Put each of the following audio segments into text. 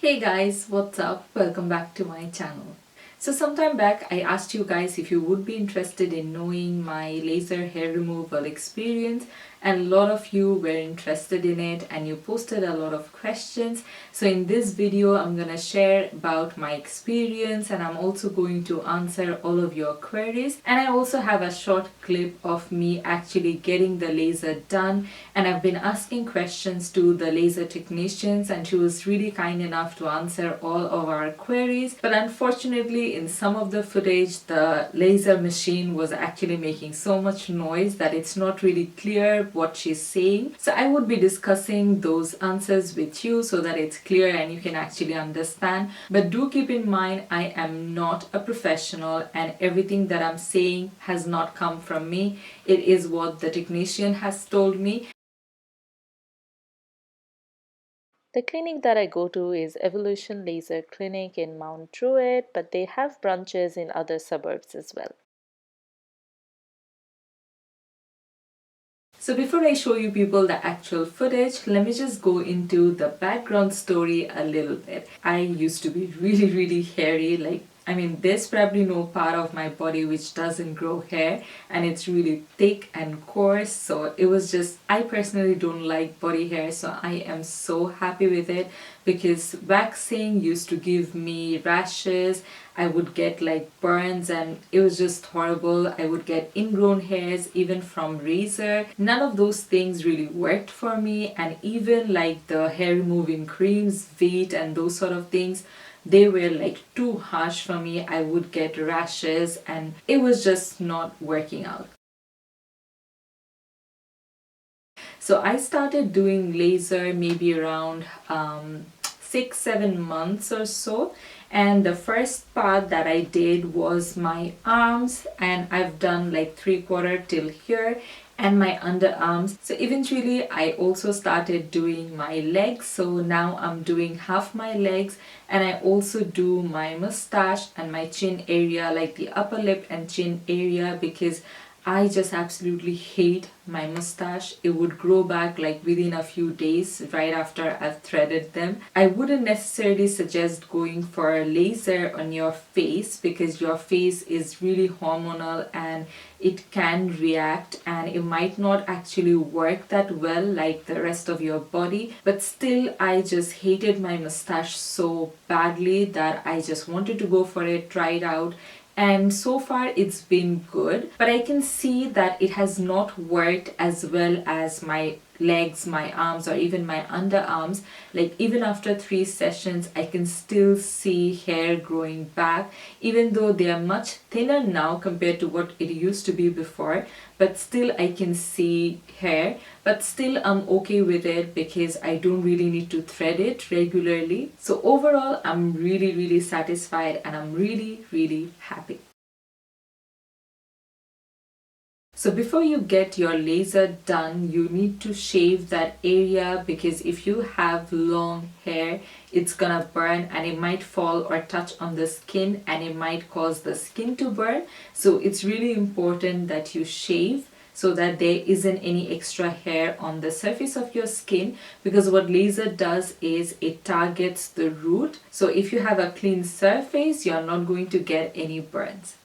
Hey guys, what's up? Welcome back to my channel. So sometime back I asked you guys if you would be interested in knowing my laser hair removal experience, and a lot of you were interested in it and you posted a lot of questions. So in this video I'm gonna share about my experience, and I'm also going to answer all of your queries, and I also have a short clip of me actually getting the laser done, and I've been asking questions to the laser technicians and she was really kind enough to answer all of our queries. But unfortunately in some of the footage the laser machine was actually making so much noise that it's not really clear what she's saying. So I would be discussing those answers with you so that it's clear and you can actually understand. But do keep in mind I am not a professional and everything that I'm saying has not come from me. It is what the technician has told me. The clinic that I go to is Evolution Laser Clinic in Mount Druitt, but they have branches in other suburbs as well. So before I show you people the actual footage, let me just go into the background story a little bit. I used to be really hairy, there's probably no part of my body which doesn't grow hair, and it's really thick and coarse. So it was just, I personally don't like body hair, so I am so happy with it because waxing used to give me rashes. I would get like burns and it was just horrible. I would get ingrown hairs even from razor. None of those things really worked for me, and even like the hair removing creams, Veet and those sort of things, they were like too harsh for me. I would get rashes and it was just not working out. So I started doing laser maybe around 6-7 months or so, and the first part that I did was my arms, and I've done like 3/4 till here, and my underarms. So eventually I also started doing my legs, so now I'm doing half my legs, and I also do my mustache and my chin area, like the upper lip and chin area, because I just absolutely hate my mustache. It would grow back like within a few days right after I've threaded them. I wouldn't necessarily suggest going for a laser on your face because your face is really hormonal and it can react, and it might not actually work that well like the rest of your body. But still, I just hated my mustache so badly that I just wanted to go for it, try it out, and so far it's been good, but I can see that it has not worked as well as my legs, my arms, or even my underarms. Like even after 3 sessions I can still see hair growing back, even though they are much thinner now compared to what it used to be before, but still I can see hair. But still I'm okay with it because I don't really need to thread it regularly. So overall I'm really satisfied and I'm really happy. So before you get your laser done, you need to shave that area, because if you have long hair, it's gonna burn and it might fall or touch on the skin and it might cause the skin to burn. So it's really important that you shave so that there isn't any extra hair on the surface of your skin, because what laser does is it targets the root. So if you have a clean surface, you're not going to get any burns.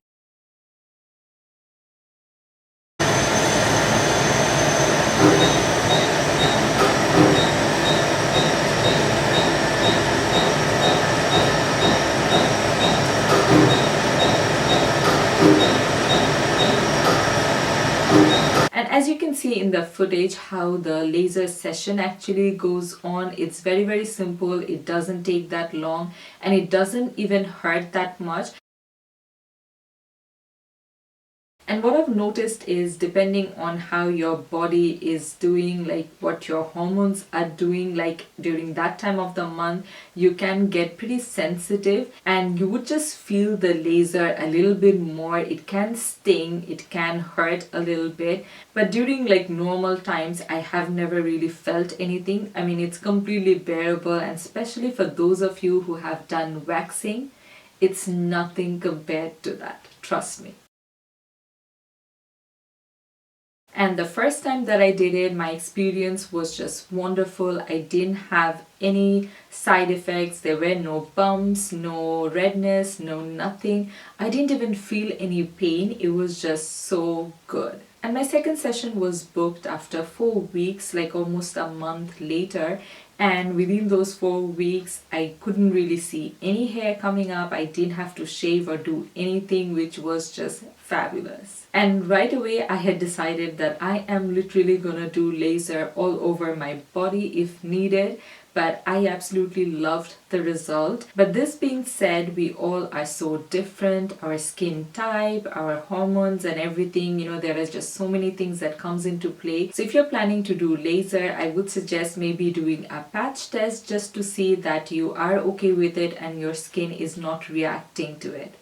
And as you can see in the footage how the laser session actually goes on, it's very simple. It doesn't take that long and it doesn't even hurt that much. And what I've noticed is, depending on how your body is doing, like what your hormones are doing, like during that time of the month, you can get pretty sensitive and you would just feel the laser a little bit more. It can sting, it can hurt a little bit, but during like normal times, I have never really felt anything. I mean, it's completely bearable, and especially for those of you who have done waxing, it's nothing compared to that. Trust me. And the first time that I did it, my experience was just wonderful. I didn't have any side effects. There were no bumps, no redness, no nothing. I didn't even feel any pain. It was just so good. And my second session was booked after 4 weeks, like almost a month later. And within those 4 weeks, I couldn't really see any hair coming up. I didn't have to shave or do anything, which was just fabulous. And right away, I had decided that I am literally gonna do laser all over my body if needed. But I absolutely loved the result. But this being said, we all are so different. Our skin type, our hormones and everything, there is just so many things that comes into play. So if you're planning to do laser, I would suggest maybe doing a patch test just to see that you are okay with it and your skin is not reacting to it.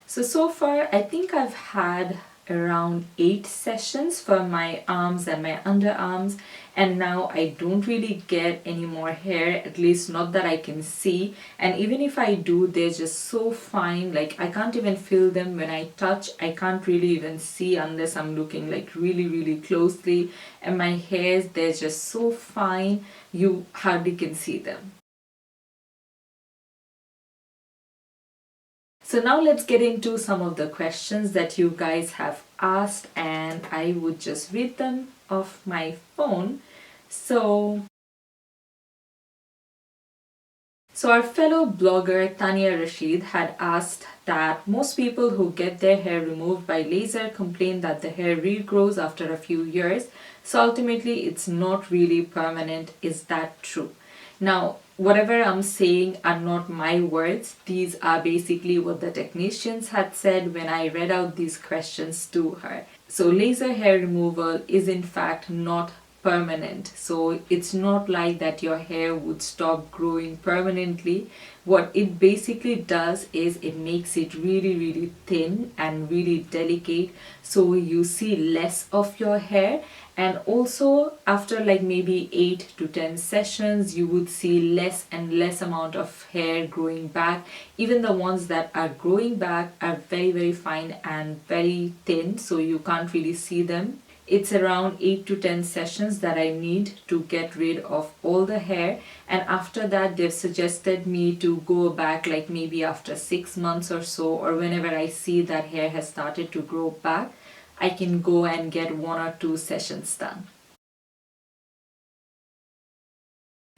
So far, I think I've had around 8 sessions for my arms and my underarms, and now I don't really get any more hair, at least not that I can see. And even if I do, they're just so fine, like I can't even feel them when I touch. I can't really even see unless I'm looking like really closely. And my hairs, they're just so fine, you hardly can see them. So now let's get into some of the questions that you guys have asked, and I would just read them off my phone. So our fellow blogger Tanya Rashid had asked that most people who get their hair removed by laser complain that the hair regrows after a few years. So ultimately it's not really permanent. Is that true? Now, whatever I'm saying are not my words. These are basically what the technicians had said when I read out these questions to her. So laser hair removal is in fact not permanent. So it's not like that your hair would stop growing permanently. What it basically does is it makes it really thin and really delicate, so you see less of your hair. And also after like maybe 8 to 10 sessions, you would see less and less amount of hair growing back. Even the ones that are growing back are very fine and very thin, so you can't really see them. It's around 8 to 10 sessions that I need to get rid of all the hair, and after that they've suggested me to go back like maybe after 6 months or so, or whenever I see that hair has started to grow back, I can go and get 1 or 2 sessions done.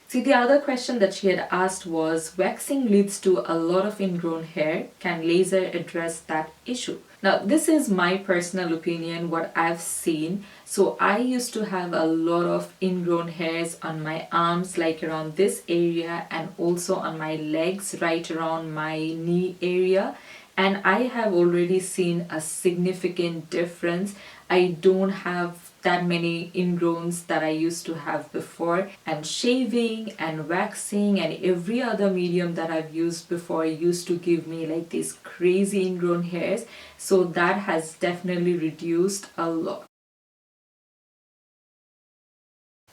See, the other question that she had asked was, waxing leads to a lot of ingrown hair. Can laser address that issue? Now, this is my personal opinion, what I've seen. So I used to have a lot of ingrown hairs on my arms, like around this area, and also on my legs, right around my knee area. And I have already seen a significant difference. I don't have that many ingrowns that I used to have before, and shaving and waxing and every other medium that I've used before used to give me like these crazy ingrown hairs. So that has definitely reduced a lot.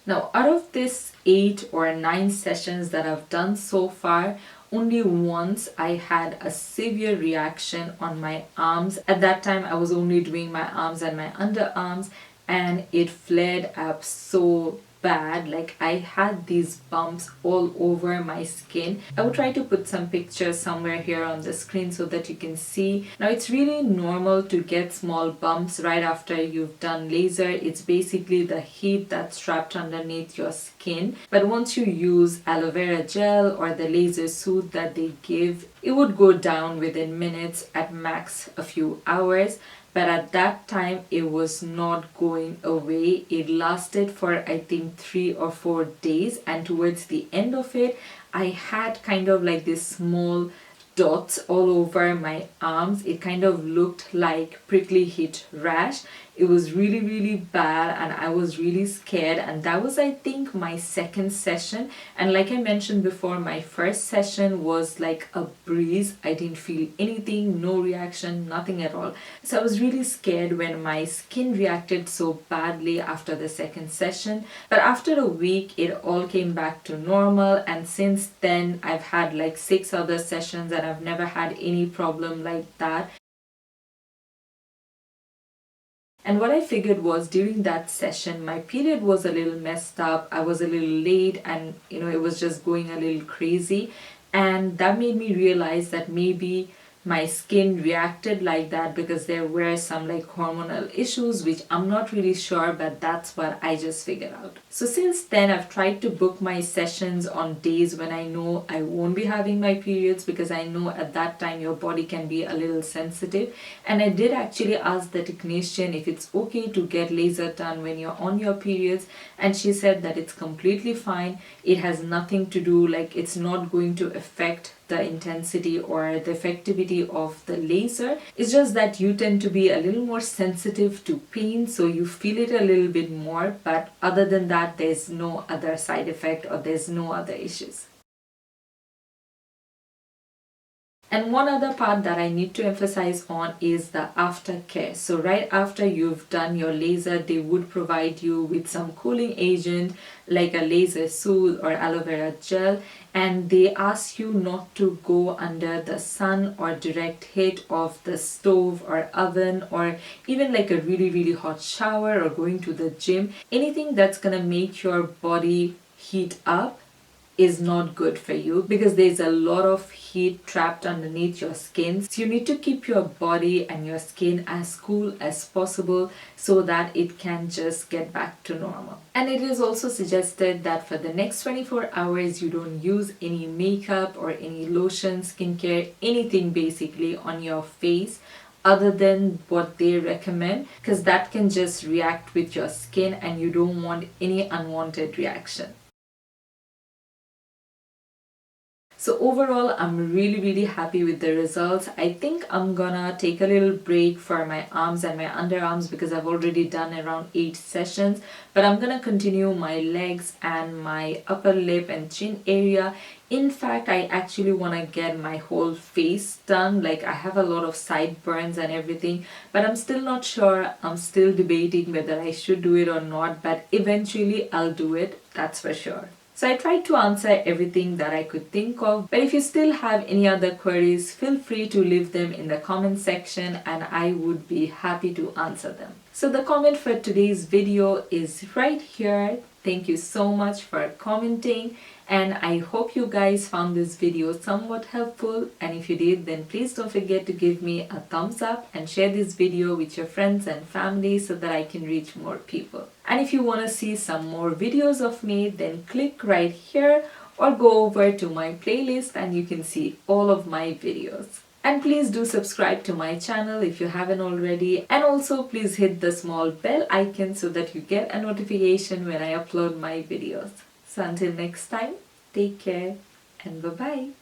Now, out of this 8 or 9 sessions that I've done so far, only once I had a severe reaction on my arms. At that time, I was only doing my arms and my underarms, and it flared up so bad. Like I had these bumps all over my skin. I will try to put some pictures somewhere here on the screen so that you can see. Now it's really normal to get small bumps right after you've done laser. It's basically the heat that's trapped underneath your skin. But once you use aloe vera gel or the laser soothe that they give, it would go down within minutes, at max a few hours. But at that time it was not going away. It lasted for I think 3 or 4 days, and towards the end of it I had kind of like this small dots all over my arms. It kind of looked like prickly heat rash. It was really bad, and I was really scared. And that was, I think, my second session. And like I mentioned before, my first session was like a breeze. I didn't feel anything, no reaction, nothing at all. So I was really scared when my skin reacted so badly after the second session. But after a week, it all came back to normal. And since then, I've had like 6 other sessions and I've never had any problem like that. And what I figured was during that session, my period was a little messed up. I was a little late and it was just going a little crazy. And that made me realize that maybe my skin reacted like that because there were some like hormonal issues, which I'm not really sure, but that's what I just figured out. So since then, I've tried to book my sessions on days when I know I won't be having my periods, because I know at that time your body can be a little sensitive. And I did actually ask the technician if it's okay to get laser done when you're on your periods, and she said that it's completely fine. It has nothing to do, like it's not going to affect the intensity or the effectivity of the laser. It's just that you tend to be a little more sensitive to pain, so you feel it a little bit more, but other than that, there's no other side effect or there's no other issues. And one other part that I need to emphasize on is the aftercare. So right after you've done your laser, they would provide you with some cooling agent like a laser soothe or aloe vera gel, and they ask you not to go under the sun or direct heat of the stove or oven, or even like a really hot shower or going to the gym. Anything that's gonna make your body heat up is not good for you, because there's a lot of heat trapped underneath your skin. So you need to keep your body and your skin as cool as possible so that it can just get back to normal. And it is also suggested that for the next 24 hours you don't use any makeup or any lotion, skincare, anything basically on your face other than what they recommend, because that can just react with your skin and you don't want any unwanted reaction. So overall, I'm really happy with the results. I think I'm gonna take a little break for my arms and my underarms because I've already done around 8 sessions, but I'm gonna continue my legs and my upper lip and chin area. In fact, I actually want to get my whole face done. Like, I have a lot of sideburns and everything, but I'm still not sure. I'm still debating whether I should do it or not, but eventually I'll do it, that's for sure. So I tried to answer everything that I could think of, but if you still have any other queries, feel free to leave them in the comment section and I would be happy to answer them. So the comment for today's video is right here. Thank you so much for commenting, and I hope you guys found this video somewhat helpful, and if you did, then please don't forget to give me a thumbs up and share this video with your friends and family so that I can reach more people. And if you want to see some more videos of me, then click right here or go over to my playlist and you can see all of my videos. And please do subscribe to my channel if you haven't already, and also please hit the small bell icon so that you get a notification when I upload my videos. So until next time, take care and bye bye.